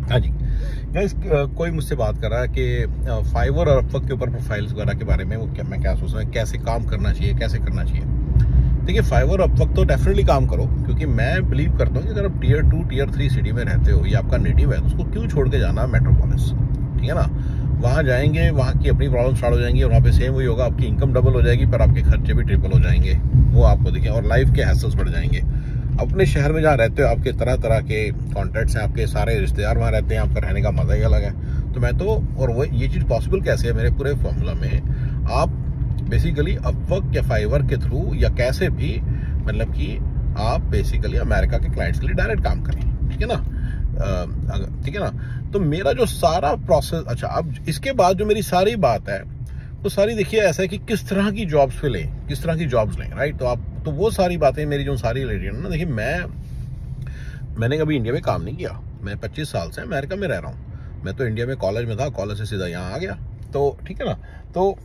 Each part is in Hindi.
हाँ जी गाइस, कोई मुझसे बात कर रहा है कि फाइवर और अपवर्क के ऊपर प्रोफाइल्स वगैरह के बारे में मैं क्या सोच रहा हूँ, कैसे काम करना चाहिए, कैसे करना चाहिए। देखिए, फाइवर और अपवर्क तो डेफिनेटली काम करो, क्योंकि मैं बिलीव करता हूँ कि अगर आप टियर 2 टियर 3 सिटी में रहते हो, ये आपका नेटिव है, तो उसको क्यों छोड़ के जाना मेट्रोपोलिस, ठीक है ना। वहाँ जाएंगे, वहाँ की अपनी प्रॉब्लम स्टार्ट हो जाएंगी, और वहाँ पे सेम वही होगा, आपकी इनकम डबल हो जाएगी पर आपके खर्चे भी ट्रिपल हो जाएंगे, वो आपको देखें, और लाइफ के हैसल्स बढ़ जाएंगे। अपने शहर में जहाँ रहते हो, आपके तरह तरह के कॉन्टैक्ट्स हैं, आपके सारे रिश्तेदार वहाँ रहते हैं, आपका रहने का मजा ही अलग है। तो मैं तो, और वो ये चीज़ पॉसिबल कैसे है मेरे पूरे फॉर्मूला में, आप बेसिकली अपवर्क या फाइवर के थ्रू या कैसे भी, मतलब कि आप बेसिकली अमेरिका के क्लाइंट्स के लिए डायरेक्ट काम करें, ठीक है ना। ठीक है ना। तो मेरा जो सारा प्रोसेस, अच्छा, अब इसके बाद जो मेरी सारी बात है वो सारी, देखिए ऐसा है कि किस तरह की जॉब्स पे लें, किस तरह की जॉब्स लें, राइट। तो वो सारी बातें मेरी जो सारी रिलेटेड है ना, देखिए मैंने कभी इंडिया में काम नहीं किया, मैं 25 साल से अमेरिका में रह रहा हूँ। मैं तो इंडिया में कॉलेज में था, कॉलेज से सीधा यहाँ आ गया, तो ठीक है ना। तो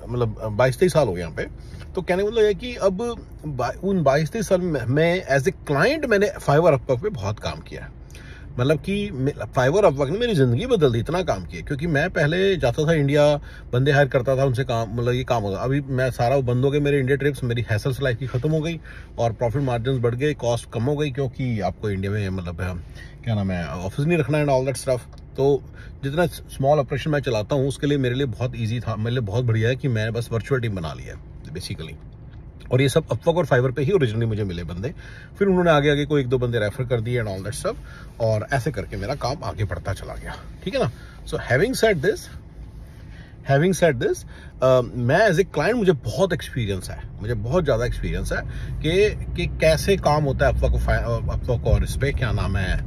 मतलब 22-23 साल हो गए यहाँ पे। तो कहने का मतलब है कि अब उन 22-23 साल में मैं एज ए क्लाइंट मैंने फाइवर अपवर्क पे बहुत काम किया है। मतलब कि फाइवर अपवर्क ने मेरी ज़िंदगी बदल दी, इतना काम किया। क्योंकि मैं पहले जाता था इंडिया, बंदे हायर करता था, उनसे काम, मतलब ये काम होता। अभी मैं सारा बंद हो गए मेरे इंडिया ट्रिप्स, मेरी हैसल्स लाइफ की ख़त्म हो गई, और प्रॉफिट मार्जिन बढ़ गए, कॉस्ट कम हो गई, क्योंकि आपको इंडिया में मतलब क्या नाम है, ऑफिस नहीं रखना एंड ऑल दैट स्टफ। तो जितना स्मॉल ऑपरेशन मैं चलाता हूँ उसके लिए मेरे लिए बहुत ईजी था, मेरे लिए बहुत बढ़िया है कि मैं बस वर्चुअल टीम बना लिया है बेसिकली। और ये सब अपवर्क और फाइवर पे ही ओरिजिनली मुझे मिले बंदे, फिर उन्होंने आगे आगे कोई 1-2 बंदे रेफर कर दिए एंड ऑल दैट स्टफ, और ऐसे करके मेरा काम आगे बढ़ता चला गया, ठीक है ना। सो हैविंग सेड दिस, मैं एज ए क्लाइंट, मुझे बहुत एक्सपीरियंस है, मुझे बहुत ज़्यादा एक्सपीरियंस है कि कैसे काम होता है अपवर्क और इस पर क्या नाम है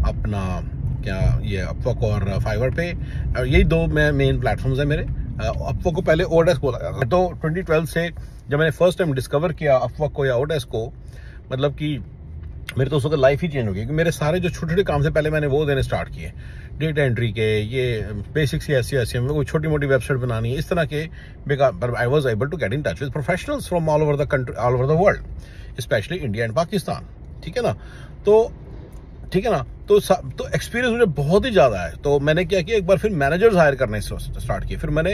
अपना, क्या ये अपवर्क और फाइवर पे, यही 2 मेन प्लेटफॉर्म्स है मेरे। अपवर्क को पहले ओडेस्क बोला जाता था, तो 2012 से जब मैंने फर्स्ट टाइम डिस्कवर किया अपवर्क को या ओडेस्क को, मतलब कि मेरे तो उस वक्त लाइफ ही चेंज हो गई। कि मेरे सारे जो छोटे छोटे काम थे पहले मैंने वो देने स्टार्ट किए, डेटा एंट्री के, ये बेसिक्स ऐसे कोई छोटी मोटी वेबसाइट बनानी है, इस तरह के बेकार। I was able to get in touch with professionals from all over the country, all over the world, specially India and Pakistan, ठीक है ना। तो ठीक है ना, तो एक्सपीरियंस मुझे बहुत ही ज़्यादा है। तो मैंने क्या किया, एक बार फिर मैनेजर्स हायर करने स्टार्ट किए, फिर मैंने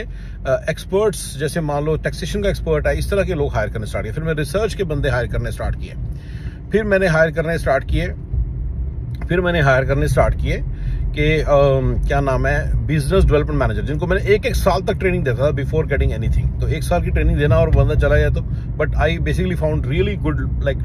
एक्सपर्ट्स, जैसे मान लो टैक्सेशन का एक्सपर्ट है, इस तरह के लोग हायर करने स्टार्ट किए। फिर मैंने रिसर्च के बंदे हायर करने स्टार्ट किए, फिर मैंने हायर करने स्टार्ट किए कि क्या नाम है, बिजनेस डेवलपमेंट मैनेजर, जिनको मैंने 1-1 साल तक ट्रेनिंग देता था बिफोर गेटिंग एनीथिंग। तो 1 साल की ट्रेनिंग देना और बंदा चला गया, तो but I basically found really good, like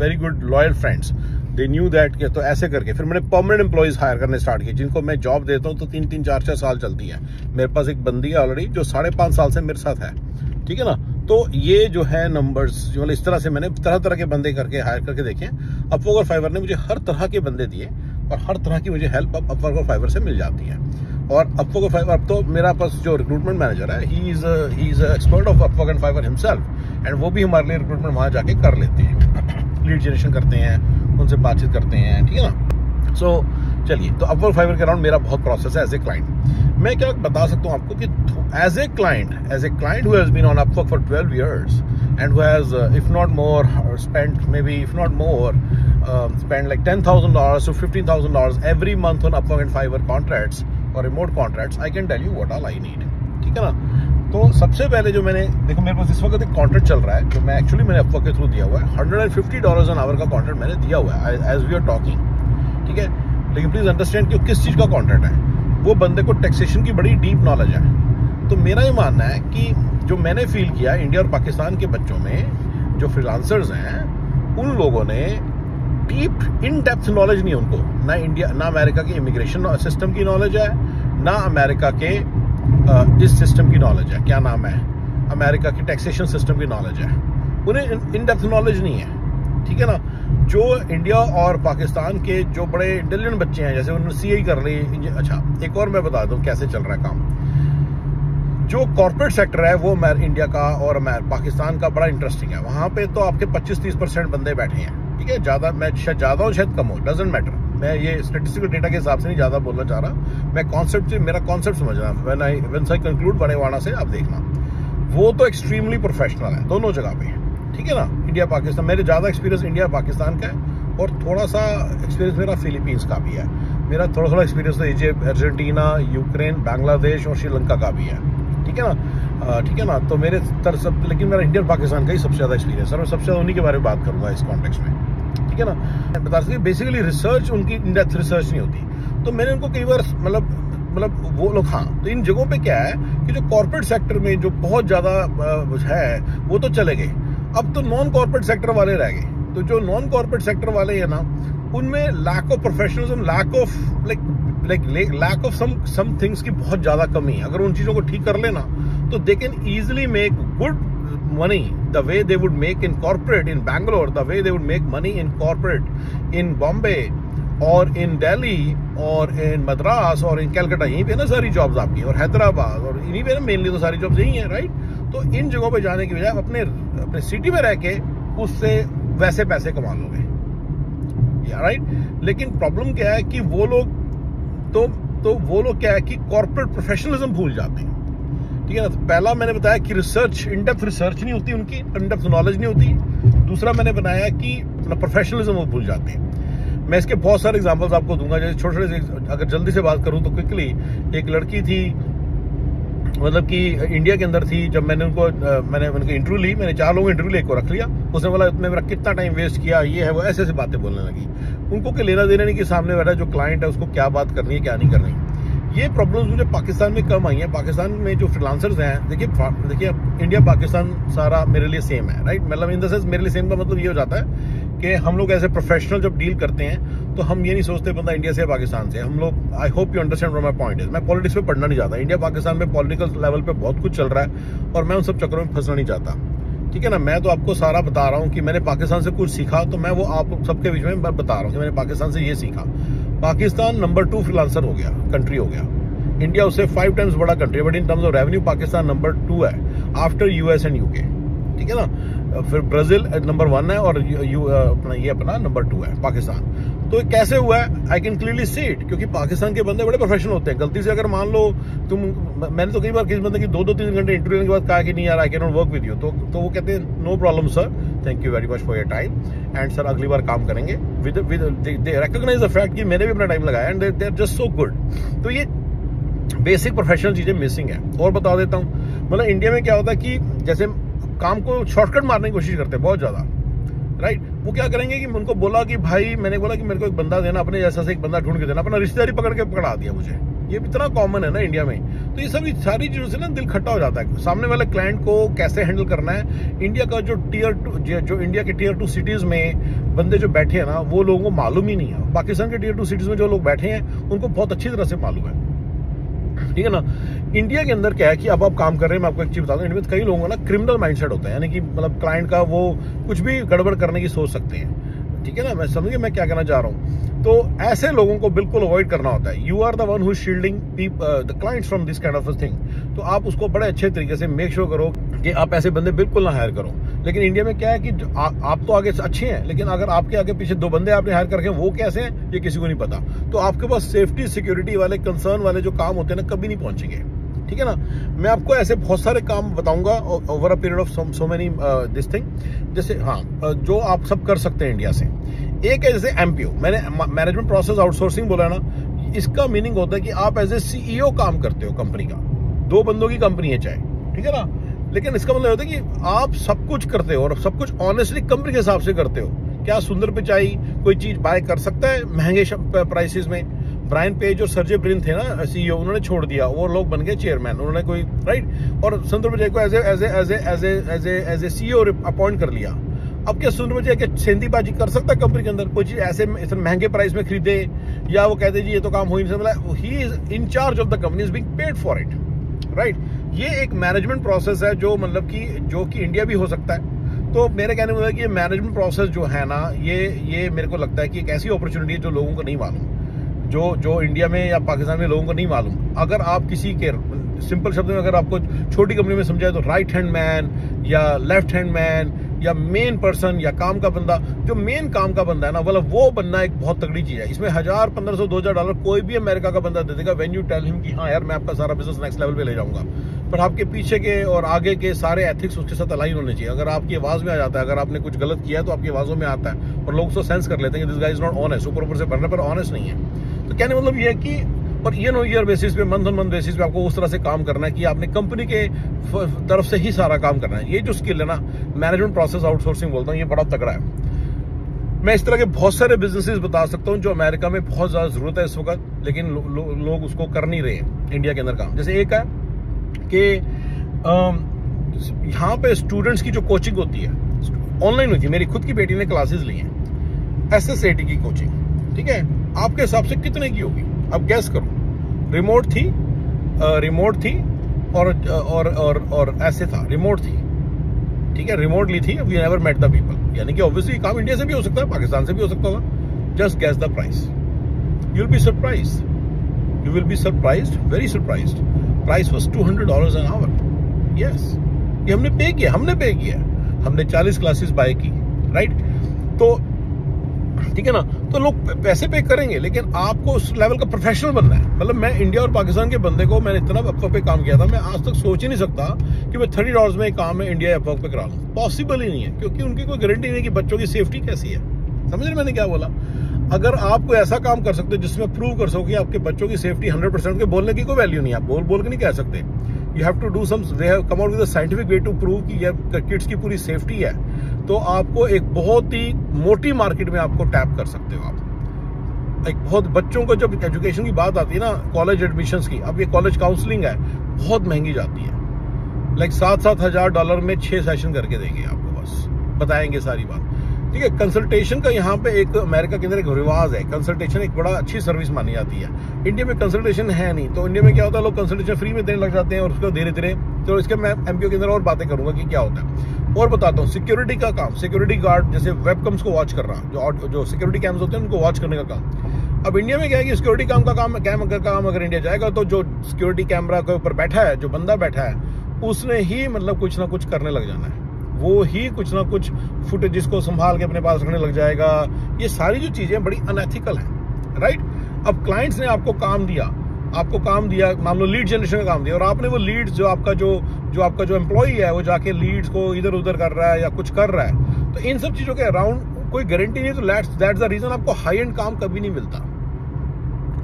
very good loyal friends, they knew that. तो ऐसे करके फिर मैंने परमानेंट एम्प्लॉइज हायर करने स्टार्ट किए, जिनको मैं जॉब देता हूँ तो 3-3, 4-4 साल चलती है। मेरे पास एक बंदी है ऑलरेडी जो 5.5 साल से मेरे साथ है, ठीक है ना। तो ये जो है नंबर्स, जो मतलब इस तरह से मैंने तरह तरह के बंदे करके हायर करके देखे। अपवर्क और फाइवर ने मुझे हर तरह के बंदे दिए, और हर तरह की मुझे हेल्प अपवर्क और फाइवर से मिल जाती है। और अपवर्क और फाइवर, अब तो मेरा पास जो रिक्रूटमेंट मैनेजर है, he is expert of Upwork and Fiverr himself, and वो भी हमारे लिए रिक्रूटमेंट वहाँ जाके कर लेते हैं, लीड जनरेशन करते हैं, उनसे बातचीत करते हैं, ठीक है ना। सो चलिए, तो अपवर्क फाइवर के अराउंड मेरा बहुत प्रोसेस है एज ए क्लाइंट। मैं क्या बता सकता हूँ आपको कि as a client who has been on Upwork for 12 years and who has if not more spent like $10,000 to $15,000 every month on Upwork and Fiverr contracts or remote contracts, I can tell you what all I need, ठीक है ना। तो सबसे पहले जो मैंने, देखो मेरे पास इस वक्त एक कॉन्ट्रैक्ट चल रहा है जो मैं एक्चुअली मैंने अपवर्क के थ्रू दिया हुआ है, $150 an hour का कॉन्ट्रैक्ट मैंने दिया हुआ है एज वी आर टॉकिंग, ठीक है। लेकिन प्लीज अंडरस्टैंड कि किस चीज़ का कॉन्ट्रैक्ट है, वो बंदे को टैक्सेशन की बड़ी डीप नॉलेज है। तो मेरा ये मानना है कि जो मैंने फील किया इंडिया और पाकिस्तान के बच्चों में जो फ्रीलांसर्स हैं, उन लोगों ने डीप इन डेप्थ नॉलेज नहीं है उनको, ना इंडिया ना अमेरिका के इमिग्रेशन सिस्टम की नॉलेज है, ना अमेरिका के इस सिस्टम की नॉलेज है, क्या नाम है, अमेरिका की टैक्सेशन सिस्टम की नॉलेज है। उन्हें इन डेप्थ नॉलेज नहीं है, ठीक है ना। जो इंडिया और पाकिस्तान के जो बड़े इंटेलिजेंट बच्चे हैं, जैसे उन्होंने सीए कर ली। अच्छा, एक और मैं बता दूं कैसे चल रहा है काम। जो कॉर्पोरेट सेक्टर है वो इंडिया का और पाकिस्तान का बड़ा इंटरेस्टिंग है। वहाँ पे तो आपके 25-30% बंदे बैठे हैं, ठीक है। ज़्यादा, मैं शायद ज़्यादा हूँ शायद कम हो, डजेंट मैटर। मैं ये स्टेटिस्टिकल डेटा के हिसाब से नहीं ज़्यादा बोलना चाह रहा, मैं कॉन्सेप्ट से, मेरा कॉन्सेप्ट समझना। व्हेन आई कंक्लूड बनेवाड़ा से आप देखना, वो तो एक्सट्रीमली प्रोफेशनल है दोनों जगह पे, ठीक है ना। इंडिया पाकिस्तान, मेरे ज़्यादा एक्सपीरियंस इंडिया पाकिस्तान का है, और थोड़ा सा एक्सपीरियंस मेरा फिलीपींस का भी है, मेरा थोड़ा थोड़ा एक्सपीरियंस तो इजिप्ट, अर्जेंटीना, यूक्रेन, बांग्लादेश और श्रीलंका का भी है, ठीक है ना, ठीक है ना। तो मेरे सब, लेकिन मेरा इंडिया और पाकिस्तान का ही सबसे ज़्यादा एक्सपीरियंस है, मैं सबसे ज़्यादा उन्हीं के बारे में बात करूँगा इस कॉन्टेक्स्ट में, ठीक है ना। बता सकते बेसिकली रिसर्च उनकी इन डेप्थ रिसर्च नहीं होती, तो मैंने उनको कई बार मतलब वो लोग, हाँ, तो इन जगहों पे क्या है कि जो कॉर्पोरेट सेक्टर में जो बहुत ज़्यादा है वो तो चले गए, अब तो नॉन कॉर्पोरेट सेक्टर वाले रह गए। तो जो नॉन कॉर्पोरेट सेक्टर वाले हैं ना, उनमें lack of professionalism, lack of some things की बहुत ज़्यादा कमी है। अगर उन चीज़ों को ठीक कर लेना तो they can easily make good money the way they would make in corporate in Bangalore, the way they would make money in corporate in Bombay और in Delhi और in Madras और in Calcutta, यहीं पे ना सारी जॉब्स आपकी, और हैदराबाद और इन्हीं पे ना मेनली तो सारी जॉब्स यही हैं, राइट। तो इन जगहों पे जाने की बजाय अपने सिटी में रह के उससे वैसे पैसे कमा लोगे, राइट। लेकिन प्रॉब्लम क्या है कि वो लोग तो वो लोग क्या है कि कॉर्पोरेट प्रोफेशनलिज्म भूल जाते हैं, ठीक है ना। तो पहला मैंने बताया कि रिसर्च, इन डेप्थ रिसर्च नहीं होती उनकी, इन डेप्थ नॉलेज नहीं होती। दूसरा मैंने बनाया कि प्रोफेशनलिज्म वो भूल जाते हैं। मैं इसके बहुत सारे एग्जांपल्स आपको दूंगा, जैसे छोटे छोटे से, अगर जल्दी से बात करूं तो क्विकली, एक लड़की थी, मतलब कि इंडिया के अंदर थी। जब मैंने उनको इंटरव्यू ली, मैंने 4 लोगों इंटरव्यू लेकर रख लिया, उसने बोला इसमें मेरा कितना टाइम वेस्ट किया, ये है वो, ऐसे ऐसे बातें बोलने लगी। उनको क्या लेना देना नहीं कि सामने बैठा जो क्लाइंट है उसको क्या बात करनी है क्या नहीं करनी। ये प्रॉब्लम्स मुझे पाकिस्तान में कम आई हैं। पाकिस्तान में जो फ्रीलांसर्स हैं, देखिए इंडिया पाकिस्तान सारा मेरे लिए सेम है, राइट। मतलब इन द सेंस मेरे लिए सेम का मतलब ये हो जाता है कि हम लोग ऐसे प्रोफेशनल जब डील करते हैं तो हम ये नहीं सोचते बंदा इंडिया से या पाकिस्तान से। हम लोग, I hope you understand what my point is. मैं पॉलिटिक्स में पढ़ना नहीं चाहता। इंडिया पाकिस्तान में पॉलिटिकल लेवल पे बहुत कुछ चल रहा है और मैं उन सब चक्करों में फंसना नहीं चाहता, ठीक है ना। मैं तो आपको सारा बता रहा हूँ कि मैंने पाकिस्तान से कुछ सीखा, तो मैं वो आप सबके बीच में बता रहा हूँ कि मैंने पाकिस्तान से ये सीखा। पाकिस्तान नंबर 2 फ्रीलांसर हो गया, कंट्री हो गया। इंडिया उससे 5 टाइम्स बड़ा कंट्री है, but in terms of revenue Pakistan number 2 है आफ्टर यूएस एंड यूके, ठीक है ना। फिर ब्राजील नंबर 1 है और अपना नंबर 2 है पाकिस्तान। तो कैसे हुआ है, I can clearly see it, क्योंकि पाकिस्तान के बंदे बड़े प्रोफेशनल होते हैं। गलती से अगर मान लो मैंने तो कई बार किसी बंदे की 2-3 घंटे इंटरव्यू के बाद कहा कि नहीं यार I can not work with you, तो वो कहते हैं no problem sir, thank you very much for your time and sir अगली बार काम करेंगे। दे रिकॉग्नाइज द फैक्ट कि मैंने भी अपना टाइम लगाया and they are just so good. तो ये बेसिक प्रोफेशनल चीजें मिसिंग है। और बता देता हूँ, मतलब इंडिया में क्या होता है कि जैसे काम को शॉर्टकट मारने की कोशिश करते हैं बहुत ज्यादा, राइट। वो क्या करेंगे कि उनको बोला कि भाई, मैंने बोला कि मेरे को एक बंदा देना, अपने जैसा से एक बंदा ढूंढ के देना, अपना रिश्तेदारी पकड़ा दिया मुझे। ये इतना कॉमन है ना इंडिया में। तो ये सभी सारी चीजों से ना दिल खट्टा हो जाता है। सामने वाले क्लाइंट को कैसे हैंडल करना है, इंडिया का जो इंडिया के टियर 2 सिटीज में बंदे जो बैठे हैं ना, वो लोगों को मालूम ही नहीं है। पाकिस्तान के टियर 2 सिटीज में जो लोग बैठे हैं उनको बहुत अच्छी तरह से मालूम है, ठीक है ना। इंडिया के अंदर क्या है कि अब आप काम कर रहे हैं, मैं आपको एक चीज बता दूं, इंडिया में कई लोगों का ना क्रिमिनल माइंडसेट होता है, यानी कि मतलब क्लाइंट का वो कुछ भी गड़बड़ करने की सोच सकते हैं, ठीक है ना। मैं समझिए मैं क्या कहना चाह रहा हूँ। तो ऐसे लोगों को बिल्कुल अवॉइड करना होता है। You are the one who is shielding the clients from this kind of thing. तो आप उसको बड़े अच्छे तरीके से मेक श्योर करो कि आप ऐसे बंदे बिल्कुल ना हायर करो। लेकिन इंडिया में क्या है कि आप तो आगे अच्छे हैं, लेकिन अगर आपके आगे पीछे 2 बंदे आपने हायर करके वो कैसे हैं ये किसी को नहीं पता। तो आपके पास सेफ्टी सिक्योरिटी वाले कंसर्न वाले जो काम होते हैं ना, कभी नहीं पहुंचेंगे, ठीक है ना। मैं आपको ऐसे बहुत सारे काम बताऊंगा over a period of so many this thing, जैसे हाँ जो आप सब कर सकते हैं इंडिया से। एक है जैसे एमपीओ, मैंने मैनेजमेंट प्रोसेस आउटसोर्सिंग बोला ना, इसका मीनिंग होता है कि आप एज ए सीईओ काम करते हो कंपनी का, 2 बंदों की कंपनी है चाहे, ठीक है ना। लेकिन इसका मतलब होता है कि आप सब कुछ करते हो और सब कुछ ऑनेस्टली कंपनी के हिसाब से करते हो। क्या सुंदर पिचाई कोई चीज बाय कर सकता है महंगे प्राइसेस में? ब्रायन पेज और सर्जे ब्रिन थे ना सीईओ, उन्होंने छोड़ दिया, वो लोग बन गए चेयरमैन, उन्होंने कोई राइट। और सुंदर पिचाई को एज ए सीईओ अपॉइंट कर लिया। अब क्या सुंदर पिचाई क्या सेंधीबाजी कर सकता है कंपनी के अंदर? कोई चीज ऐसे महंगे प्राइस में खरीदे या वो कहते जी ये तो काम हो ही नहीं सकता। He is in charge of the company, is being paid for it, right. ये एक मैनेजमेंट प्रोसेस है जो मतलब कि जो कि इंडिया भी हो सकता है। तो मेरे कहने में कि ये मैनेजमेंट प्रोसेस जो है ना, ये मेरे को लगता है कि एक ऐसी अपॉर्चुनिटी है जो लोगों को नहीं मालूम, जो इंडिया में या पाकिस्तान में लोगों को नहीं मालूम। अगर आप किसी के सिंपल शब्द में अगर आपको छोटी कंपनी में समझाए तो राइट हैंड मैन या लेफ्ट हैंड मैन या मेन पर्सन या काम का बंदा, जो मेन काम का बंदा है ना, मतलब वो बनना एक बहुत तगड़ी चीज है। इसमें $1000, $1500, $2000 कोई भी अमेरिका का बंदा दे देगा व्हेन यू टेल हिम कि हाँ यार मैं आपका सारा बिजनेस नेक्स्ट लेवल पे ले जाऊंगा। पर आपके पीछे के और आगे के सारे एथिक्स उसके साथ अलाइन होने चाहिए। अगर आपकी आवाज में आ जाता है, अगर आपने कुछ गलत किया है तो आपकी आवाजों में आता है और लोग उसको सेंस कर लेते हैं कि this guy is not honest, ऊपर से बनने पर ऑनेस्ट नहीं है। तो कहने मतलब ये है कि और ईयर बेसिस पे, मंथ ऑन मंथ बेसिस पे आपको उस तरह से काम करना है कि आपने कंपनी के तरफ से ही सारा काम करना है। ये जो स्किल है ना, मैनेजमेंट प्रोसेस आउटसोर्सिंग बोलता हूँ, ये बड़ा तगड़ा है। मैं इस तरह के बहुत सारे बिजनेसेस बता सकता हूँ जो अमेरिका में बहुत ज्यादा जरूरत है इस वक्त, लेकिन लोग उसको कर नहीं रहे हैं इंडिया के अंदर काम। जैसे एक है कि यहाँ पे स्टूडेंट्स की जो कोचिंग होती है ऑनलाइन होती है। मेरी खुद की बेटी ने क्लासेस ली हैं SSAT की कोचिंग, ठीक है। आपके हिसाब से कितने की होगी, अब गैस करो। रिमोट थी और ऐसे था, रिमोट थी, ठीक है, रिमोट ली थी। We never met the people, यानी कि ऑब्वियसली काम इंडिया से भी हो सकता है, पाकिस्तान से भी हो सकता होगा। Just guess the price, you will be surprised, very surprised. Price was $200 an hour. Yes, ये हमने पे किया, हमने 40 क्लासेस बाय की, राइट। तो ठीक है ना, तो लोग पैसे पे करेंगे, लेकिन आपको उस लेवल का प्रोफेशनल बनना है। मतलब मैं इंडिया और पाकिस्तान के बंदे को, मैंने इतना अपवर्क पे काम किया था, मैं आज तक सोच ही नहीं सकता कि मैं $30 में काम में इंडिया अपवर्क पे करा लूं। पॉसिबल ही नहीं है, क्योंकि उनकी कोई गारंटी नहीं कि बच्चों की सेफ्टी कैसी है। समझ रहे मैंने क्या बोला? अगर आप कोई ऐसा काम कर सकते हो जिसमें प्रूव कर सको कि आपके बच्चों की सेफ्टी 100%, के बोलने की कोई वैल्यू नहीं है, आप बोल के नहीं कह सकते। You have to do some, they have come out with a scientific way to prove कि ये किड्स की पूरी सेफ्टी है। तो आपको एक बहुत ही मोटी मार्केट में आपको टैप कर सकते हो आप। एक बहुत बच्चों को जब एजुकेशन की बात आती है ना, कॉलेज एडमिशंस की, अब ये कॉलेज काउंसलिंग है, बहुत महंगी जाती है। लाइक $7,000 में 6 सेशन करके देंगे आपको, बस बताएंगे सारी बात, ठीक है। कंसल्टेशन का यहाँ पे एक अमेरिका के अंदर एक रिवाज है, कंसल्टेशन एक बड़ा अच्छी सर्विस मानी जाती है। इंडिया में कंसल्टेशन है नहीं, तो इंडिया में क्या होता है, लोग कंसल्टेशन फ्री में देने लग जाते हैं और उसको धीरे धीरे, तो इसके मैं एमपीओ के अंदर और बातें करूंगा कि क्या होता है। और बताता हूँ सिक्योरिटी का काम, सिक्योरिटी गार्ड, जैसे वेबकम्स को वॉच कर रहा, जो सिक्योरिटी कैम्स होते हैं उनको वॉच करने का काम। अब इंडिया में क्या है कि सिक्योरिटी काम अगर इंडिया जाएगा तो जो सिक्योरिटी कैमरा के ऊपर बैठा है, जो बंदा बैठा है, उसने ही मतलब कुछ ना कुछ करने लग जाना है। वो ही कुछ ना कुछ फुटेज को संभाल के अपने पास रखने लग जाएगा। ये सारी जो चीजें बड़ी अनएथिकल हैं, राइट। अब क्लाइंट्स ने आपको काम दिया, मान लो लीड जनरेशन का काम दिया, और आपने वो लीड्स, जो आपका जो एम्प्लॉई है, वो जाके लीड्स को इधर उधर कर रहा है या कुछ कर रहा है, तो इन सब चीजों के अराउंड कोई गारंटी नहीं। तो दैट्स द रीजन आपको हाई एंड काम कभी नहीं मिलता।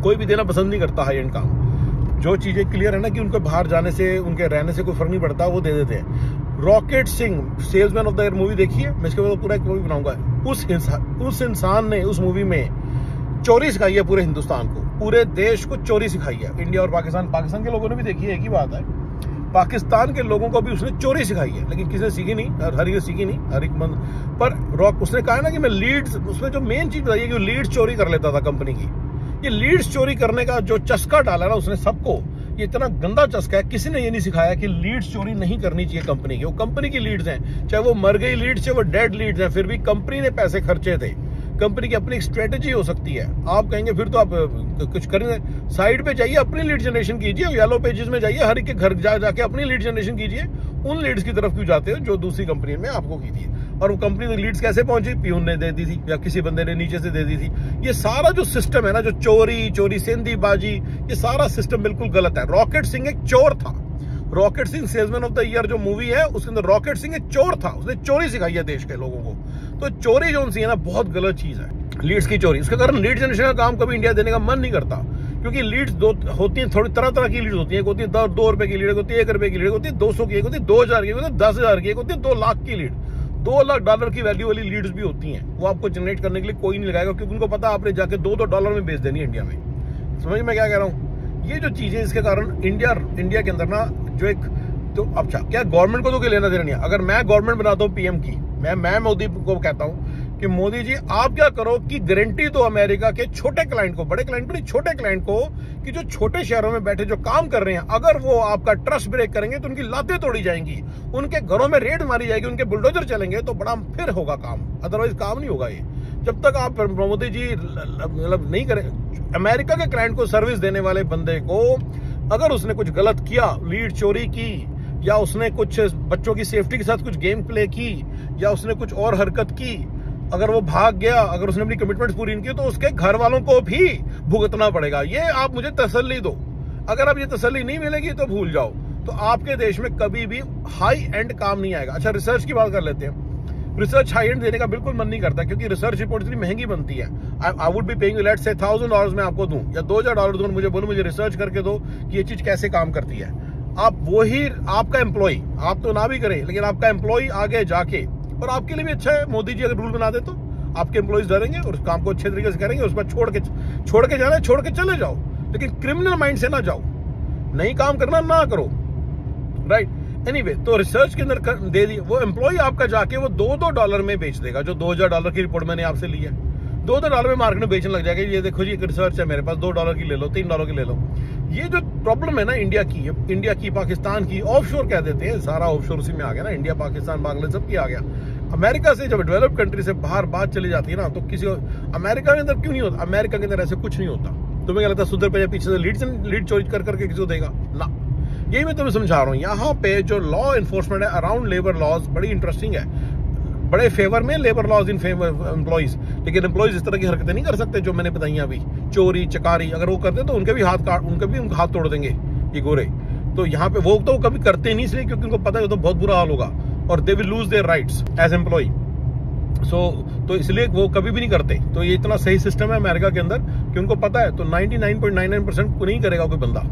कोई भी देना पसंद नहीं करता हाई एंड काम। जो चीजें क्लियर है ना कि उनको बाहर जाने से, उनके रहने से कोई फर्क नहीं पड़ता, वो दे देते हैं। Rocket Singh salesman of the year movie देखिए, मैं इसके बाद पूरा एक मूवी बनाऊंगा। उस इंसान ने उस मूवी में चोरी सिखाई है पूरे हिंदुस्तान को, पूरे देश को चोरी सिखाई है। इंडिया और पाकिस्तान के लोगों ने भी देखी है, एक ही बात है, पाकिस्तान के लोगों को भी उसने चोरी सिखाई है, लेकिन किसी ने सीखी नहीं, हर एक सीखी नहीं, हर एक बंद। पर उसने कहा ना कि मैं लीड्स, उसमें जो मेन चीज बताइए कि वो लीड्स चोरी कर लेता था कंपनी की। ये लीड्स चोरी करने का जो चस्का डाला ना उसने सबको, ये इतना गंदा चस्का है। किसी ने ये नहीं सिखाया कि लीड्स चोरी नहीं करनी चाहिए कंपनी की। वो कंपनी की लीड्स हैं, चाहे वो मर गई लीड्स, चाहे वो डेड लीड्स हैं, फिर भी कंपनी ने पैसे खर्चे थे। कंपनी की अपनी एक स्ट्रेटेजी हो सकती है। आप कहेंगे फिर तो आप कुछ करेंगे, साइड पे जाइए, अपनी लीड जनरेशन कीजिए, येलो पेजेस में जाइए, हर एक के घर जाके अपनी लीड जनरेशन कीजिए। उन लीड्स की तरफ क्यों जाते हो जो दूसरी कंपनी में आपको की थी? और वो कंपनी तक लीड्स कैसे पहुंची? पियून ने दे दी थी या किसी बंदे ने नीचे से दे दी थी। ये सारा जो सिस्टम है ना, जो चोरी सेंधीबाजी, ये सारा सिस्टम बिल्कुल गलत है। रॉकेट सिंह एक चोर था। Rocket Singh salesman of the year जो मूवी है, उसके अंदर रॉकेट सिंह एक चोर था। उसने चोरी सिखाई है देश के लोगों को। तो चोरी जो है ना, बहुत गलत चीज है, लीड्स की चोरी। उसके कारण लीड जनरेशन का काम कभी इंडिया देने का मन नहीं करता, क्योंकि लीड्स दो होती हैं, थोड़ी तरह की लीड्स होती हैं। एक होती है ₹2 की लीड, होती है ₹1 की लीड, होती है 200 की, एक होती है 2000 की, होती है 10,000 की, एक होती है 2 लाख की लीड। $2 लाख की वैल्यू वाली लीड्स भी होती हैं। वो आपको जनरेट करने के लिए कोई नहीं लगाएगा, क्योंकि उनको पता आपने जाके $2 में बेच देनी है इंडिया में। समझ में क्या कह रहा हूँ? ये जो चीजें, इसके कारण इंडिया के अंदर ना जो एक, तो अच्छा क्या गवर्नमेंट को तो कोई लेना देना नहीं है। अगर मैं गवर्नमेंट बनाता हूँ पीएम की, मैं मोदी को कहता हूँ कि मोदी जी आप क्या करो कि गारंटी दो अमेरिका के छोटे क्लाइंट को, बड़े क्लाइंट को नहीं, छोटे क्लाइंट को, कि जो छोटे शहरों में बैठे जो काम कर रहे हैं, अगर वो आपका ट्रस्ट ब्रेक करेंगे तो उनकी लातें तोड़ी जाएंगी, उनके घरों में रेड मारी जाएगी, उनके बुलडोजर चलेंगे, तो बड़ा फिर होगा काम। अदरवाइज काम नहीं होगा ये। जब तक आप मोदी जी मतलब नहीं करें, अमेरिका के क्लाइंट को सर्विस देने वाले बंदे को अगर उसने कुछ गलत किया, लीड चोरी की, या उसने कुछ बच्चों की सेफ्टी के साथ कुछ गेम प्ले की, या उसने कुछ और हरकत की, अगर वो भाग गया, अगर उसने अपनी कमिटमेंट्स पूरी नहीं की, तो उसके घर वालों को भी भुगतना पड़ेगा। ये आप मुझे तसल्ली दो। अगर आप ये तसल्ली नहीं मिलेगी तो भूल जाओ। तो आपके देश में कभी भी हाई एंड काम नहीं आएगा। अच्छा, रिसर्च की बात कर लेते हैं। रिसर्च हाई एंड देने का बिल्कुल मन नहीं करता, क्योंकि रिसर्च रिपोर्ट इतनी महंगी बनती है। I would be paying let's say $1000 मैं आपको दूं या $2000 दूं, मुझे बोलो मुझे रिसर्च करके दो कि ये चीज कैसे काम करती है। आप वही आपका एम्प्लॉय, आप तो ना भी करें, लेकिन आपका एम्प्लॉय आगे जाके, और आपके लिए भी अच्छा है, मोदी जी अगर रूल बना दे तो आपके एम्प्लॉयज डरेंगे और उस काम को अच्छे तरीके से करेंगे। उस पर छोड़ के जाना है, छोड़ के चले जाओ, लेकिन क्रिमिनल माइंड से ना जाओ। नहीं काम करना ना करो, राइट। एनीवे, तो रिसर्च के अंदर दे दी, वो एम्प्लॉय आपका जाके वो $2 में बेच देगा। जो $2000 की रिपोर्ट मैंने आपसे ली है, $2 में मार्केट में बेचने लग जाएगा। ये देखो जी, एक रिसर्च है मेरे पास, $2 की ले लो, $3 की ले लो। ये जो प्रॉब्लम है ना इंडिया की पाकिस्तान की, ऑफशोर कह देते हैं, सारा ऑफशोर उसी में आ गया ना, इंडिया पाकिस्तान बांग्लादेश सब की आ गया। अमेरिका से जब डेवलप्ड कंट्री से बाहर बात चली जाती है ना, तो किसी अमेरिका के अंदर क्यों नहीं होता? अमेरिका के अंदर ऐसे कुछ नहीं होता। तुम्हें क्या लगता है सुधर पे पीछे से लीड चोरी कर करके किसी को देगा ना? यही मैं तुम्हें समझा रहा हूँ। यहाँ पे जो लॉ एनफोर्समेंट है अराउंड लेबर लॉज बड़ी इंटरेस्टिंग है, बड़े फेवर में labour laws in favour employees. लेकिन एम्प्लॉइज इस तरह की हरकतें नहीं कर सकते जो मैंने बताई अभी, चोरी चकारी। अगर वो करते तो उनके भी हाथ तोड़ देंगे ये गोरे। तो यहाँ पे वो तो कभी करते नहीं, इसलिए क्योंकि उनको पता है तो बहुत बुरा हाल होगा और they will lose their rights as employee. तो इसलिए वो कभी भी नहीं करते। तो ये इतना सही सिस्टम है अमेरिका के अंदर कि उनको पता है। तो 99.99% को नहीं करेगा कोई बंदा।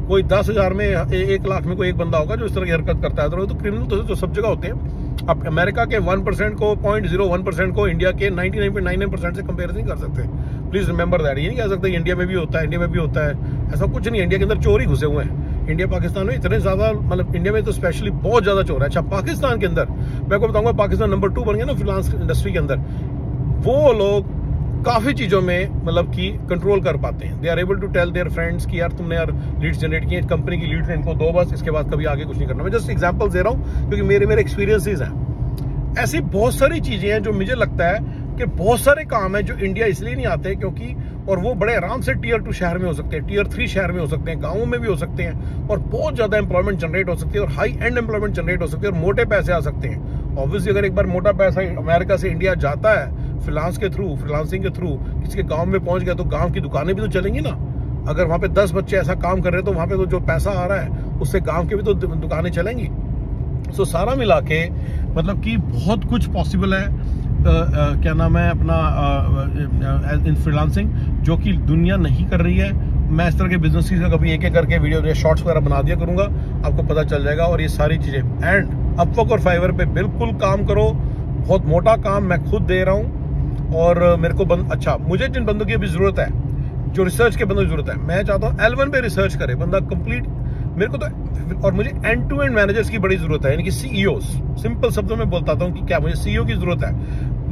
कोई 10,000 में 1 लाख में कोई एक बंदा होगा जो इस तरह की हरकत करता है। तो क्रिमिनल तो सब जगह होते हैं। अब अमेरिका के 1% को 0.01% को इंडिया के 99.99% से कंपेयर नहीं कर सकते। Please remember that. ये नहीं कह सकते इंडिया में भी होता है, इंडिया में भी होता है, ऐसा कुछ नहीं। इंडिया के अंदर चोर ही घुसे हुए हैं। इंडिया पाकिस्तान में इतने ज्यादा, मतलब इंडिया में तो स्पेशली बहुत ज्यादा चोर है। अच्छा, पाकिस्तान के अंदर मैं आपको बताऊंगा, पाकिस्तान नंबर 2 बन गया ना फ्रीलांस इंडस्ट्री के अंदर। वो लोग काफी चीजों में मतलब कि कंट्रोल कर पाते हैं। They are able to tell their friends कि यार तुमने यार लीड्स जनरेट किए, कंपनी की लीड इनको दो बस, इसके बाद कभी आगे कुछ नहीं करना। मैं जस्ट एग्जांपल दे रहा हूं क्योंकि मेरे एक्सपीरियंसेस हैं। ऐसी बहुत सारी चीजें हैं जो मुझे लगता है कि बहुत सारे काम है जो इंडिया इसलिए नहीं आते क्योंकि, और वो बड़े आराम से Tier 2 शहर में हो सकते हैं, Tier 3 शहर में हो सकते हैं, गाँवों में भी हो सकते हैं, और बहुत ज्यादा एम्प्लॉयमेंट जनरेट हो सकती है और हाई एंड एम्प्लॉयमेंट जनरेट हो सकती है और मोटे पैसे आ सकते हैं। ऑब्वियसली अगर एक बार मोटा पैसा अमेरिका से इंडिया जाता है फ्रीलांसिंग के थ्रू किसी के गांव में पहुंच गया, तो गांव की दुकानें भी तो चलेंगी ना। अगर वहां पे 10 बच्चे ऐसा काम कर रहे हैं तो वहां पे तो जो पैसा आ रहा है उससे गांव के भी तो दुकानें चलेंगी। सो सारा मिला के मतलब कि बहुत कुछ पॉसिबल है। क्या नाम है अपना इन फ्रीलांसिंग, जो कि दुनिया नहीं कर रही है। मैं इस तरह के बिजनेस का कभी एक करके वीडियो शॉर्ट्स वगैरह बना दिया करूंगा, आपको पता चल जाएगा। और ये सारी चीजें एंड अपवर्क और फाइवर पे बिल्कुल काम करो। बहुत मोटा काम मैं खुद दे रहा हूँ। और मेरे को अच्छा, मुझे जिन बंदों की अभी जरूरत है, जो रिसर्च के बंदों की जरूरत है, मैं चाहता हूँ L1 पे रिसर्च करे बंदा कंप्लीट मेरे को तो। और मुझे एंड टू एंड मैनेजर्स की बड़ी जरूरत है, यानी कि CEOs। सिंपल शब्दों में बोलता हूँ कि क्या मुझे CEO की जरूरत है।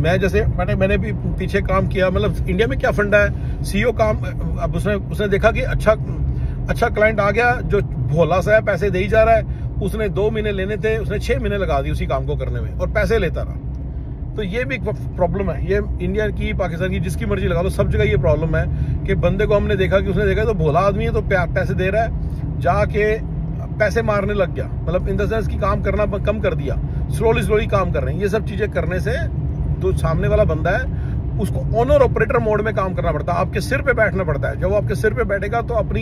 मैं जैसे मैंने भी पीछे काम किया, मतलब इंडिया में क्या फंडा है CEO काम। अब उसने देखा कि अच्छा क्लाइंट आ गया जो भोला सा है, पैसे दे ही जा रहा है। उसने 2 महीने लेने थे, उसने 6 महीने लगा दिए उसी काम को करने में और पैसे लेता रहा। तो ये भी एक प्रॉब्लम है। ये इंडिया की पाकिस्तान की जिसकी मर्जी लगा लो, सब जगह ये प्रॉब्लम है कि बंदे को हमने देखा कि उसने देखा तो भोला आदमी है तो पैसे दे रहा है, जाके पैसे मारने लग गया। मतलब इन द सेंस की काम करना कम कर दिया, स्लोली काम कर रहे हैं। ये सब चीजें करने से जो सामने वाला बंदा है उसको ओनर ऑपरेटर मोड में काम करना पड़ता है, आपके सिर पे बैठना पड़ता है। जब वो आपके सिर पे बैठेगा तो अपनी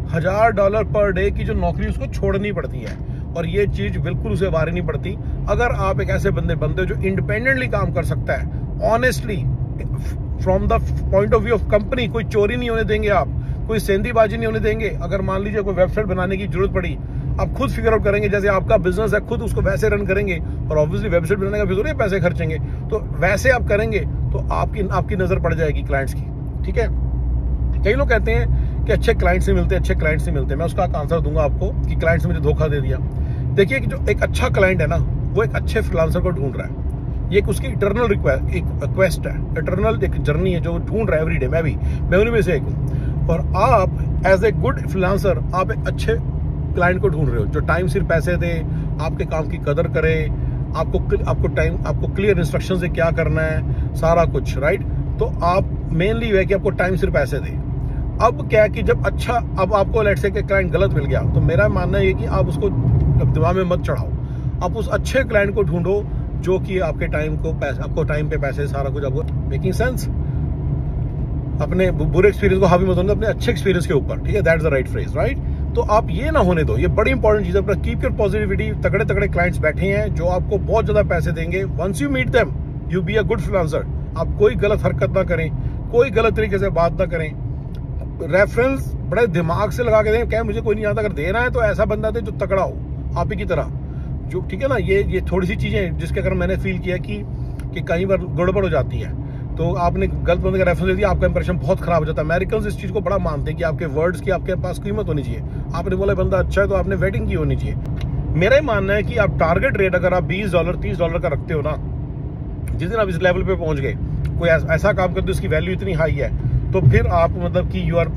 $1000 पर डे की जो नौकरी उसको छोड़नी पड़ती है, और ये चीज बिल्कुल उसे वारी नहीं पड़ती। अगर आप एक ऐसे बंदे जो इंडिपेंडेंटली काम कर सकता है, honestly from the point of view of company, कोई चोरी नहीं होने देंगे आप, कोई सेंधीबाजी नहीं होने देंगे। अगर मान लीजिए कोई वेबसाइट बनाने की जरूरत पड़ी, आप खुद फिगर आउट करेंगे, जैसे आपका बिजनेस है खुद उसको वैसे रन करेंगे। और ऑब्वियसली वेबसाइट बनाने का भी जरूरी है, पैसे खर्चेंगे, तो वैसे आप करेंगे तो आपकी नजर पड़ जाएगी क्लाइंट्स की। ठीक है, कई लोग कहते हैं कि अच्छे क्लाइंट्स नहीं मिलते। मैं उसका आंसर दूंगा आपको कि क्लाइंट्स ने मुझे धोखा दे दिया। देखिए कि जो एक अच्छा क्लाइंट है ना, वो एक अच्छे फ्रीलांसर को ढूंढ रहा है। ये उसकी इटर्नल क्वेस्ट है, इटर्नल एक जर्नी है जो ढूंढ रहा है एवरी डे। मैं उन्हीं में से एक हूँ। और आप एज ए गुड फ्रीलांसर आप एक अच्छे क्लाइंट को ढूंढ रहे हो जो टाइम सिर पैसे दे, आपके काम की कदर करे, आपको क्लियर इंस्ट्रक्शन से क्या करना है, सारा कुछ राइट। तो आप मेनली है कि आपको टाइम सिर पैसे दे। अब क्या है कि जब अब आपको लेट्स से क्लाइंट गलत मिल गया, तो मेरा मानना है कि आप उसको दिमाग में मत चढ़ाओ। आप उस अच्छे क्लाइंट को ढूंढो जो कि आपके आपको टाइम पे पैसे, सारा कुछ आपको मेकिंग सेंस। अपने बुरे एक्सपीरियंस को हावी मत होने, अपने अच्छे एक्सपीरियंस के ऊपर। ठीक है, that's the right phrase right. तो आप ये ना होने दो, ये बड़ी इंपॉर्टेंट चीज है। अपना कीप योर पॉजिटिविटी। तगड़े तगड़े क्लाइंट्स बैठे हैं जो आपको बहुत ज्यादा पैसे देंगे। Once you meet them you be a good freelancer. आप कोई गलत हरकत ना करें, कोई गलत तरीके से बात ना करें। रेफरेंस बड़े दिमाग से लगा के दें, क्या मुझे कोई नहीं आता, अगर देना है तो ऐसा बंदा दे जो तगड़ा हो आप ही की तरह, जो ठीक है ना। ये थोड़ी सी चीजें जिसके अगर मैंने फील किया कि कई बार गड़बड़ हो जाती है, तो आपने गलत बंदे का रेफरेंस दे दिया, आपका इंप्रेशन बहुत खराब हो जाता है। अमेरिकन इस चीज को बड़ा मानते हैं कि आपके वर्ड्स की आपके पास कीमत होनी चाहिए। आपने बोला बंदा अच्छा है तो आपने वेटिंग की होनी चाहिए। मेरा ही मानना है कि आप टारगेट रेट अगर आप $20 $30 का रखते हो ना, जिस दिन आप इस लेवल पे पहुंच गए, कोई ऐसा काम करते हो इसकी वैल्यू इतनी हाई है, तो फिर आप मतलब कि you are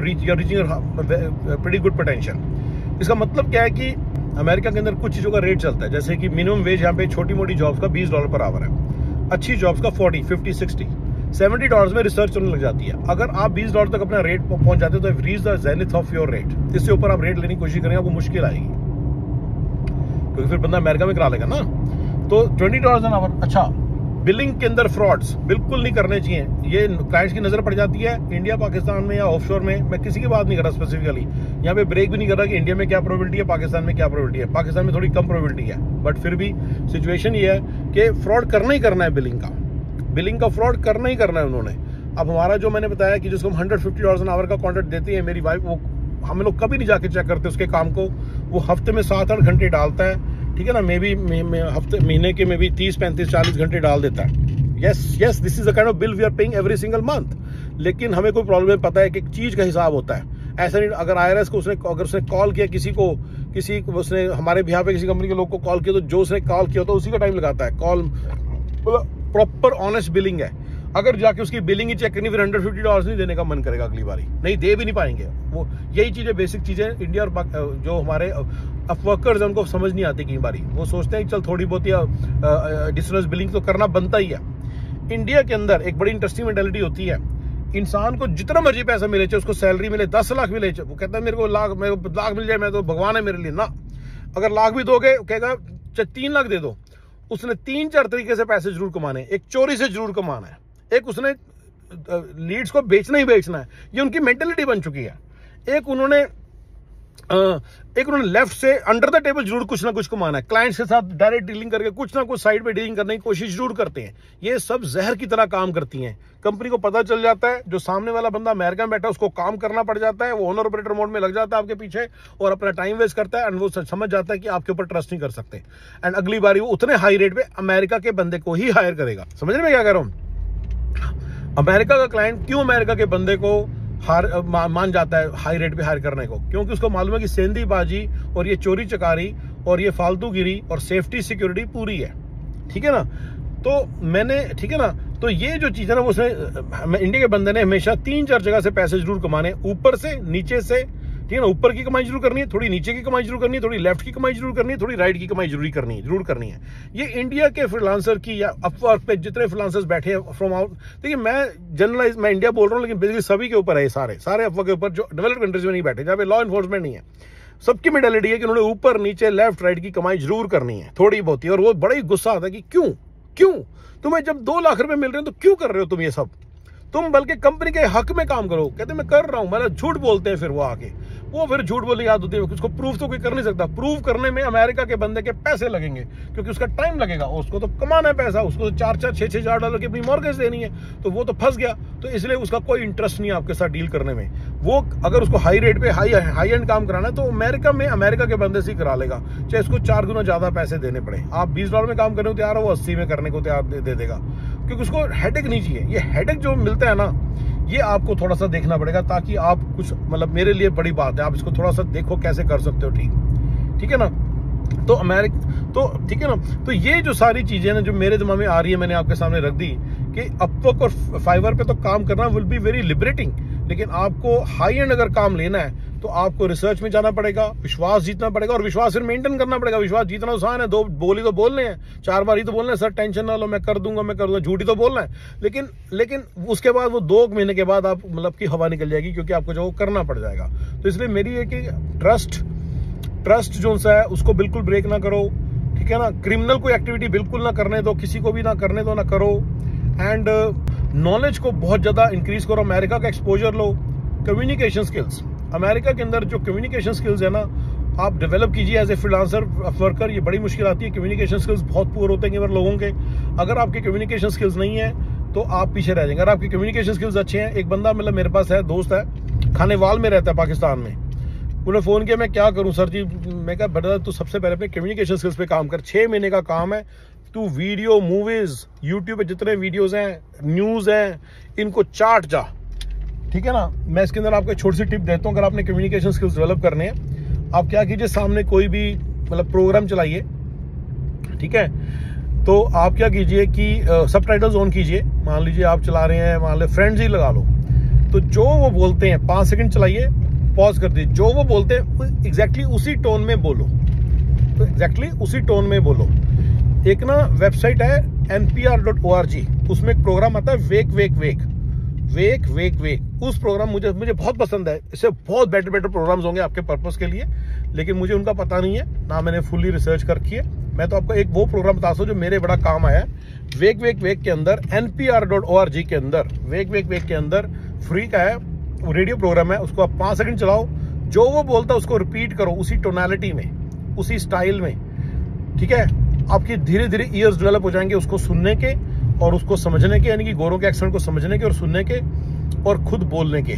reaching pretty good potential. इसका मतलब क्या है कि अमेरिका के अंदर कुछ चीजों का रेट चलता है, जैसे कि मिनिमम वेज यहाँ पे छोटी मोटी जॉब्स का $20 पर आवर है, अच्छी जॉब्स का 40, 50, 60, $70 में रिसर्च होने लग जाती है। अगर आप $20 तक अपना रेट पहुंच जाते हो तो reach the zenith of your rate. इससे ऊपर आप रेट लेने की कोशिश करेंगे, आपको मुश्किल आएगी, क्योंकि फिर बंदा अमेरिका में करा लेगा ना। तो $20 एन आवर। अच्छा, बिलिंग के अंदर फ्रॉड्स बिल्कुल नहीं करने चाहिए। ये क्लाइंट्स की नजर पड़ जाती है इंडिया पाकिस्तान में या ऑफशोर में। मैं किसी की बात नहीं कर रहा स्पेसिफिकली, यहाँ पे ब्रेक भी नहीं कर रहा कि इंडिया में क्या प्रोबेबिलिटी है, पाकिस्तान में क्या प्रोबेबिलिटी है। पाकिस्तान में थोड़ी कम प्रोबेबिलिटी है, बट फिर भी सिचुएशन ये है कि फ्रॉड करना ही करना है। बिलिंग का फ्रॉड करना ही करना है उन्होंने। अब हमारा जो मैंने बताया कि जिसको हम $150 एन आवर का कॉन्ट्रैक्ट देते हैं, मेरी वाइफ, वो हम लोग कभी नहीं जाके चेक करते उसके काम को। वो हफ्ते में 7-8 घंटे डालता है, ठीक है ना। महीने के में भी 30, 35, 40 घंटे डाल देता है। Yes, this is the kind of bill we are paying every single month. लेकिन हमें कोई प्रॉब्लम है, पता है कि एक चीज का हिसाब होता है। ऐसा नहीं अगर IRS को अगर उसने कॉल किया उसने हमारे बिहार पे किसी कंपनी के लोग को कॉल किया, तो जो उसने कॉल किया तो उसी का टाइम लगाता है। कॉल प्रॉपर ऑनेस्ट बिलिंग है। अगर जाके उसकी बिलिंग ही चेक करनी, फिर $150 नहीं देने का मन करेगा अगली बारी, नहीं दे भी नहीं पाएंगे वो। यही चीजें, बेसिक चीजें इंडिया और जो हमारे वर्कर्स हैं उनको समझ नहीं आती। कई बारी वो सोचते हैं कि चल थोड़ी बहुत डिस्टेंस बिलिंग तो करना बनता ही है। इंडिया के अंदर एक बड़ी इंटरेस्टिंग मेंटालिटी होती है, इंसान को जितना मर्जी पैसा मिले, चाहे उसको सैलरी मिले 10 लाख मिले, वो कहता है मेरे को लाख मिल जाए मैं तो भगवान है मेरे लिए ना। अगर लाख भी दोगे कहेगा 3 लाख दे दो। उसने 3-4 तरीके से पैसे जरूर कमाने। एक चोरी से जरूर कमाना है, एक उसने लीड्स को बेचना ही बेचना है। ये उनकी मेंटालिटी बन चुकी है। एक उन्होंने लेफ्ट से अंडर द टेबल जरूर कुछ ना कुछ कमाना है। क्लाइंट्स के साथ डायरेक्ट डीलिंग करके कुछ ना कुछ साइड पे डीलिंग करने की कोशिश जरूर करते हैं। ये सब जहर की तरह काम करती हैं। कंपनी को पता चल जाता है, जो सामने वाला बंदा अमेरिका में बैठा है उसको काम करना पड़ जाता है। वो ओनर ऑपरेटर मोड में लग जाता है आपके पीछे और अपना टाइम वेस्ट करता है। एंड वो समझ जाता है कि आपके ऊपर ट्रस्ट नहीं कर सकते। एंड अगली बारी वो उतने हाई रेट पे अमेरिका के बंदे को ही हायर करेगा। समझ रहे मैं क्या कह रहा हूं? अमेरिका का क्लाइंट क्यों अमेरिका के बंदे को मान जाता है हाई रेट पे हायर करने को? क्योंकि उसको मालूम है कि सेंधीबाजी और ये चोरी चकारी और ये फालतूगिरी और सेफ्टी सिक्योरिटी पूरी है। ठीक है ना? तो मैंने, ठीक है ना, तो ये जो चीज है ना, उसने इंडिया के बंदे ने हमेशा 3-4 जगह से पैसे जरूर कमाने, ऊपर से, नीचे से, ठीक है ना। ऊपर की कमाई जरूर करनी है, थोड़ी नीचे की कमाई जरूर करनी है, थोड़ी लेफ्ट की कमाई जरूर करनी है, थोड़ी राइट की कमाई जरूर करनी है। ये इंडिया के फ्रीलांसर की या अपवर्क पे जितने फ्रीलांसर्स बैठे हैं फ्रॉम आउट, देखिए मैं इंडिया बोल रहा हूँ, लेकिन बेसिकली सभी के ऊपर है, सारे अपवर्क के ऊपर जो डेवलप्ड कंट्रीज में नहीं बैठे, जहाँ पे लॉ एनफोर्समेंट नहीं है। सबकी मेंटालिटी है कि उन्होंने ऊपर नीचे लेफ्ट राइट की कमाई जरूर करनी है, थोड़ी बहुत ही। और वो बड़ा ही गुस्सा आता है कि क्यों तुम्हें जब 2 लाख रुपए मिल रहे हैं तो क्यों कर रहे हो तुम ये सब? तुम बल्कि कंपनी के हक में काम करो। कहते मैं कर रहा हूं, मतलब झूठ बोलते हैं। फिर वो फिर झूठ बोलने की आदत होती है। उसको प्रूफ तो कोई कर नहीं सकता। प्रूव करने में अमेरिका के बंदे के पैसे लगेंगे, क्योंकि उसका टाइम लगेगा। उसको तो कमाना है पैसा, उसको तो 4-4, 6-6 हज़ार डॉलर की अपनी मॉर्गेज देनी है, तो वो तो फंस गया। तो इसलिए उसका कोई इंटरेस्ट नहीं है आपके साथ डील करने में। वो अगर उसको हाई रेट पे हाई एंड काम कराना है तो अमेरिका के बंदे से ही करा लेगा, चाहे उसको 4 गुना ज्यादा पैसे देने पड़े। आप $20 में काम करने को तैयार हो, वो 80 में करने को तैयार दे देगा, क्योंकि उसको हेडेक नहीं चाहिए। ये हेडेक जो मिलता है ना, ये आपको थोड़ा सा देखना पड़ेगा, ताकि आप कुछ, मतलब मेरे लिए बड़ी बात है, आप इसको थोड़ा सा देखो कैसे कर सकते हो। ठीक है ना? तो तो ठीक है ना? तो ये जो सारी चीजें ना जो मेरे दिमाग में आ रही है, मैंने आपके सामने रख दी कि अपवर्क और फाइवर पे तो काम करना विल बी वेरी लिबरेटिंग। लेकिन आपको हाई एंड अगर काम लेना है तो आपको रिसर्च में जाना पड़ेगा, विश्वास जीतना पड़ेगा, और विश्वास फिर मेंटेन करना पड़ेगा। विश्वास जीतना आसान है, 2 बोली तो बोलने हैं, 4 बार ही तो बोलना है, सर टेंशन ना लो, मैं कर दूंगा, झूठी तो बोलना है। लेकिन उसके बाद वो 2 महीने के बाद आप मतलब की हवा निकल जाएगी, क्योंकि आपको जो करना पड़ जाएगा। तो इसलिए मेरी है कि ट्रस्ट जो सा है उसको बिल्कुल ब्रेक ना करो। ठीक है ना? क्रिमिनल कोई एक्टिविटी बिल्कुल ना करने दो, किसी को भी ना करने दो, ना करो। एंड नॉलेज को बहुत ज्यादा इंक्रीज करो, अमेरिका का एक्सपोजर लो, कम्युनिकेशन स्किल्स, अमेरिका के अंदर जो कम्युनिकेशन स्किल्स है ना, आप डेवलप कीजिए एज ए फ्रीलांसर वर्कर। ये बड़ी मुश्किल आती है, कम्युनिकेशन स्किल्स बहुत पुअर होते हैं केवल लोगों के। अगर आपके कम्युनिकेशन स्किल्स नहीं है तो आप पीछे रह जाएंगे। अगर आपके कम्युनिकेशन स्किल्स अच्छे हैं, एक बंदा मतलब मेरे पास है, दोस्त है, खानेवाल में रहता है पाकिस्तान में, उन्होंने फ़ोन किया, मैं क्या करूं सर जी। मैं कहा बेटा तू सबसे पहले अपने कम्युनिकेशन स्किल्स पे काम कर, 6 महीने का काम है। तू वीडियो, मूवीज, यूट्यूब पे जितने वीडियोस हैं, न्यूज़ हैं, इनको चाट जा, ठीक है ना। मैं इसके अंदर आपको छोटी सी टिप देता हूँ। अगर आपने कम्युनिकेशन स्किल्स डेवलप करने हैं, आप क्या कीजिए, सामने कोई भी मतलब प्रोग्राम चलाइए, ठीक है, तो आप क्या कीजिए कि सबटाइटल्स ऑन कीजिए। मान लीजिए आप चला रहे हैं, मान लीजिए फ्रेंड्स ही लगा लो, तो जो वो बोलते हैं 5 सेकंड चलाइए, पॉज कर दीजिए, जो वो बोलते हैं एग्जैक्टली उसी टोन में बोलो, तो एग्जैक्टली उसी टोन में बोलो। एक ना वेबसाइट है npr.org, उसमें एक प्रोग्राम आता है वेक वेक वेक वेक वेक वेक। उस प्रोग्राम मुझे बहुत पसंद है। इससे बहुत बेटर प्रोग्राम्स होंगे आपके पर्पस के लिए, लेकिन मुझे उनका पता नहीं है ना, मैंने फुल्ली रिसर्च कर रखी है। मैं तो आपको एक वो प्रोग्राम बता सकता हूँ जो मेरे बड़ा काम आया है। वेक वेक वेक के अंदर npr.org के अंदर वेक वेक वेक के अंदर फ्री का है, रेडियो प्रोग्राम है। उसको आप 5 सेकंड चलाओ, जो वो बोलता है उसको रिपीट करो उसी टोनालिटी में, उसी स्टाइल में, ठीक है। आपकी धीरे धीरे ईयर्स डेवलप हो जाएंगे उसको सुनने के और उसको समझने के, यानी कि गोरों के एक्सेंट को समझने के और सुनने के और खुद बोलने के।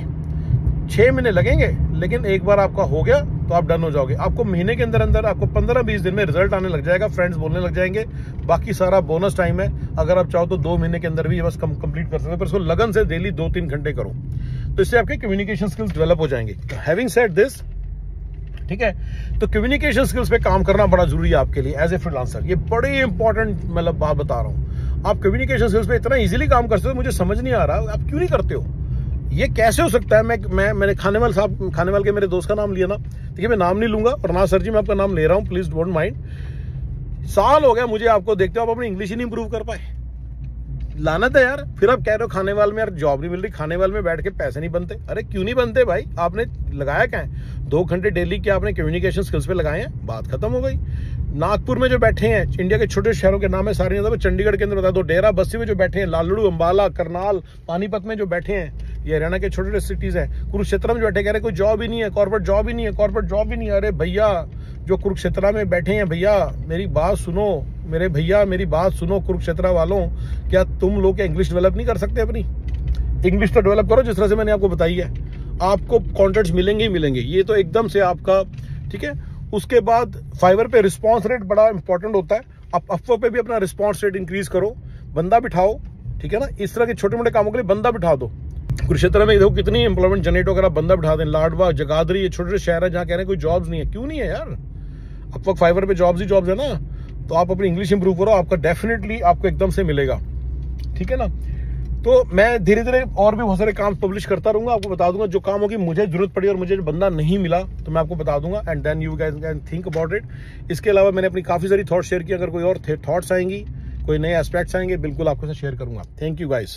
6 महीने लगेंगे, लेकिन एक बार आपका हो गया तो आप डन हो जाओगे। आपको महीने के अंदर अंदर आपको 15-20 दिन में रिजल्ट आने लग जाएगा, फ्रेंड्स बोलने लग जाएंगे। बाकी सारा बोनस टाइम है। अगर आप चाहो तो 2 महीने के अंदर भी ये बस कंप्लीट कर सकते हो, पर इसको लगन से डेली 2-3 घंटे करो, तो इससे आपके कम्युनिकेशन स्किल्स डेवलप हो जाएंगे। हैविंग सेड दिस, ठीक है, तो कम्युनिकेशन स्किल्स पे काम करना बड़ा जरूरी है आपके लिए एज ए फ्रीलांसर। ये बड़ी इंपॉर्टेंट मतलब बात बता रहा हूँ। आप कम्युनिकेशन स्किल्स पे इतना इजीली काम कर सकते हो, मुझे समझ नहीं आ रहा आप क्यों नहीं करते हो। ये कैसे हो सकता है। मैंने खानेवाल के मेरे दोस्त का नाम लिया ना, ठीक है, मैं नाम नहीं लूंगा, और ना सर जी मैं आपका नाम ले रहा हूँ, प्लीज डोंट माइंड। साल हो गया मुझे आपको देखते हो, आप अपनी इंग्लिश ही नहीं इंप्रूव कर पाए। लानत है यार। फिर आप कह रहे हो खानेवाल में यार जॉब नहीं मिल रही, खानेवाल में बैठ के पैसे नहीं बनते। अरे क्यों नहीं बनते भाई, आपने लगाया क्या है, 2 घंटे डेली के आपने कम्युनिकेशन स्किल्स पे लगाए हैं, बात खत्म हो गई। नागपुर में जो बैठे हैं, इंडिया के छोटे शहरों के नाम है सारे, चंडीगढ़ के अंदर बता दो, डेरा बस्सी में जो बैठे हैं, लालड़ू, अंबाला, करनाल, पानीपत में जो बैठे हैं, ये हरियाणा के छोटे छोटे सिटीज हैं, कुरुक्षेत्र में जो बैठे, कह रहे कोई जॉब ही नहीं है, कॉर्पोरेट जॉब ही नहीं है, कॉर्पोरेट जॉब ही नहीं है। अरे भैया जो कुरुक्षेत्र में बैठे हैं, भैया मेरी बात सुनो, मेरे भैया मेरी बात सुनो, कुरुक्षेत्र वालों, क्या तुम लोग इंग्लिश डेवलप नहीं कर सकते अपनी? इंग्लिश तो डेवलप करो जिस तरह से मैंने आपको बताई है, आपको कॉन्टेंट्स मिलेंगे ही मिलेंगे, ये तो एकदम से आपका, ठीक है। उसके बाद फाइवर पे रिस्पॉन्स रेट बड़ा इंपॉर्टेंट होता है। आप अपवर्क पे भी अपना रिस्पॉन्स रेट इंक्रीज करो, बंदा बिठाओ, ठीक है ना। इस तरह के छोटे मोटे कामों के लिए बंदा बिठा दो। कुरुक्षेत्र में देखो कितनी एम्प्लॉयमेंट जनरेट होकर आप बंदा बिठा दें। लाडवा, जगाधरी, ये छोटे छोटे शहर है जहाँ कह रहे हैं कोई जॉब्स नहीं है, क्यों नहीं है यार। अपवर्क फाइवर पे जॉब्स ही जॉब्स है ना, तो आप अपनी इंग्लिश इंप्रूव करो, आपका डेफिनेटली आपको एकदम से मिलेगा, ठीक है ना। तो मैं धीरे धीरे और भी बहुत सारे काम पब्लिश करता रहूंगा, आपको बता दूंगा जो काम होगी, मुझे जरूरत पड़ी और मुझे बंदा नहीं मिला तो मैं आपको बता दूंगा, and then you guys can think about it. इसके अलावा मैंने अपनी काफी सारी थॉट्स शेयर की, अगर कोई और थॉट्स आएंगी, कोई नए एस्पेक्ट्स आएंगे, बिल्कुल आपके साथ शेयर करूंगा। Thank you guys.